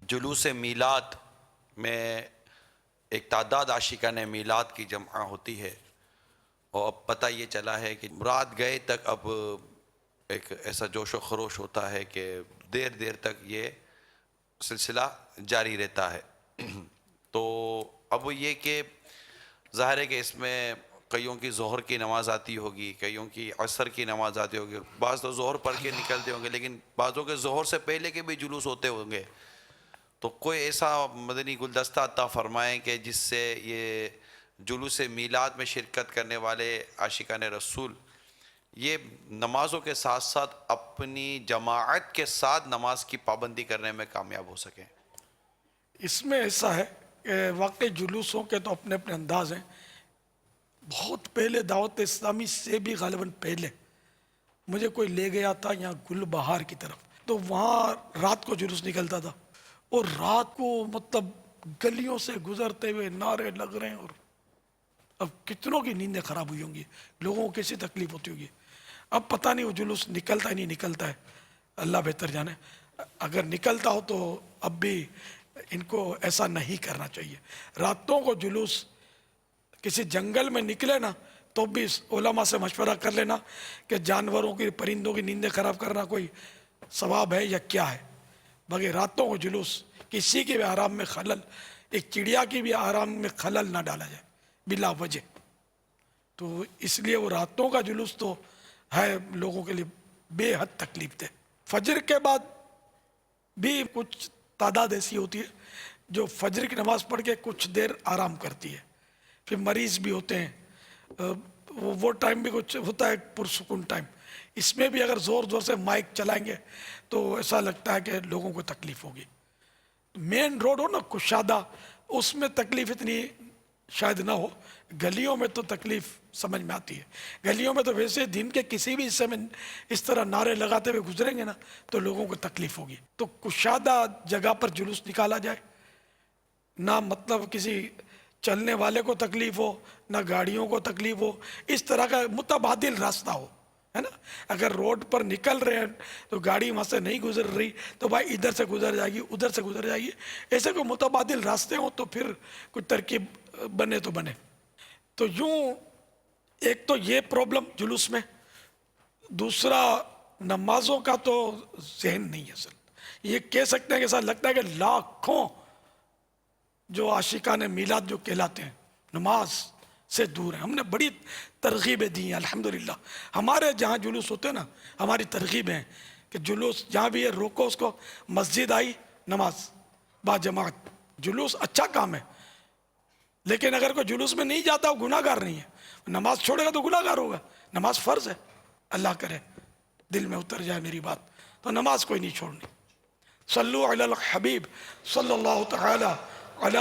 جلوس میلاد میں ایک تعداد عاشقان میلاد کی جمع ہوتی ہے، اور اب پتہ یہ چلا ہے کہ مراد گئے تک اب ایک ایسا جوش و خروش ہوتا ہے کہ دیر دیر تک یہ سلسلہ جاری رہتا ہے۔ تو اب یہ کہ ظاہر ہے کہ اس میں کئیوں کی ظہر کی نماز آتی ہوگی، کئیوں کی عصر کی نماز آتی ہوگی، بعض تو ظہر پڑھ کے نکلتے ہوں گے، لیکن بعضوں کے ظہر سے پہلے کے بھی جلوس ہوتے ہوں گے۔ تو کوئی ایسا مدنی گلدستہ عطا فرمائیں کہ جس سے یہ جلوس میلاد میں شرکت کرنے والے عاشقان رسول یہ نمازوں کے ساتھ ساتھ اپنی جماعت کے ساتھ نماز کی پابندی کرنے میں کامیاب ہو سکیں۔ اس میں ایسا ہے کہ واقعی جلوسوں کے تو اپنے اپنے انداز ہیں۔ بہت پہلے دعوت اسلامی سے بھی غالباً پہلے مجھے کوئی لے گیا تھا یہاں گل بہار کی طرف، تو وہاں رات کو جلوس نکلتا تھا، اور رات کو مطلب گلیوں سے گزرتے ہوئے نعرے لگ رہے ہیں، اور اب کتنوں کی نیندیں خراب ہوئی ہوں گی، لوگوں کو کیسی تکلیف ہوتی ہوگی۔ اب پتہ نہیں وہ جلوس نکلتا ہے نہیں نکلتا ہے، اللہ بہتر جانے۔ اگر نکلتا ہو تو اب بھی ان کو ایسا نہیں کرنا چاہیے۔ راتوں کو جلوس کسی جنگل میں نکلے نا تو بھی علماء سے مشورہ کر لینا کہ جانوروں کی پرندوں کی نیندیں خراب کرنا کوئی ثواب ہے یا کیا ہے۔ باقی راتوں کو جلوس کسی کے بھی آرام میں خلل، ایک چڑیا کی بھی آرام میں خلل نہ ڈالا جائے بلا وجہ۔ تو اس لیے وہ راتوں کا جلوس تو ہے لوگوں کے لیے بے حد تکلیف دہ۔ فجر کے بعد بھی کچھ تعداد ایسی ہوتی ہے جو فجر کی نماز پڑھ کے کچھ دیر آرام کرتی ہے، پھر مریض بھی ہوتے ہیں، وہ ٹائم بھی کچھ ہوتا ہے پرسکون ٹائم۔ اس میں بھی اگر زور زور سے مائک چلائیں گے تو ایسا لگتا ہے کہ لوگوں کو تکلیف ہوگی۔ مین روڈ ہو نا کشادہ، اس میں تکلیف اتنی شاید نہ ہو، گلیوں میں تو تکلیف سمجھ میں آتی ہے۔ گلیوں میں تو ویسے دن کے کسی بھی حصے میں اس طرح نعرے لگاتے ہوئے گزریں گے نا تو لوگوں کو تکلیف ہوگی۔ تو کشادہ جگہ پر جلوس نکالا جائے، نہ مطلب کسی چلنے والے کو تکلیف ہو نہ گاڑیوں کو تکلیف ہو، اس طرح کا متبادل راستہ ہو، ہے نا۔ اگر روڈ پر نکل رہے ہیں تو گاڑی وہاں سے نہیں گزر رہی تو بھائی ادھر سے گزر جائے گی ادھر سے گزر جائے گی، ایسے کوئی متبادل راستے ہوں تو پھر کوئی ترکیب بنے تو بنے۔ تو یوں ایک تو یہ پرابلم جلوس میں، دوسرا نمازوں کا تو ذہن نہیں ہے اصل۔ یہ کہہ سکتے ہیں کہ ایسا لگتا ہے کہ لاکھوں جو عاشقان میلاد جو کہلاتے ہیں نماز سے دور ہیں۔ ہم نے بڑی ترغیبیں دی ہیں الحمدللہ۔ ہمارے جہاں جلوس ہوتے ہیں نا، ہماری ترغیبیں ہیں کہ جلوس جہاں بھی ہے روکو اس کو، مسجد آئی نماز با جماعت۔ جلوس اچھا کام ہے، لیکن اگر کوئی جلوس میں نہیں جاتا وہ گناہ گار نہیں ہے، نماز چھوڑے گا تو گناہ گار ہوگا۔ نماز فرض ہے، اللہ کرے دل میں اتر جائے میری بات، تو نماز کوئی نہیں چھوڑنی۔ صلو علی الحبیب صلی اللہ تعالی علی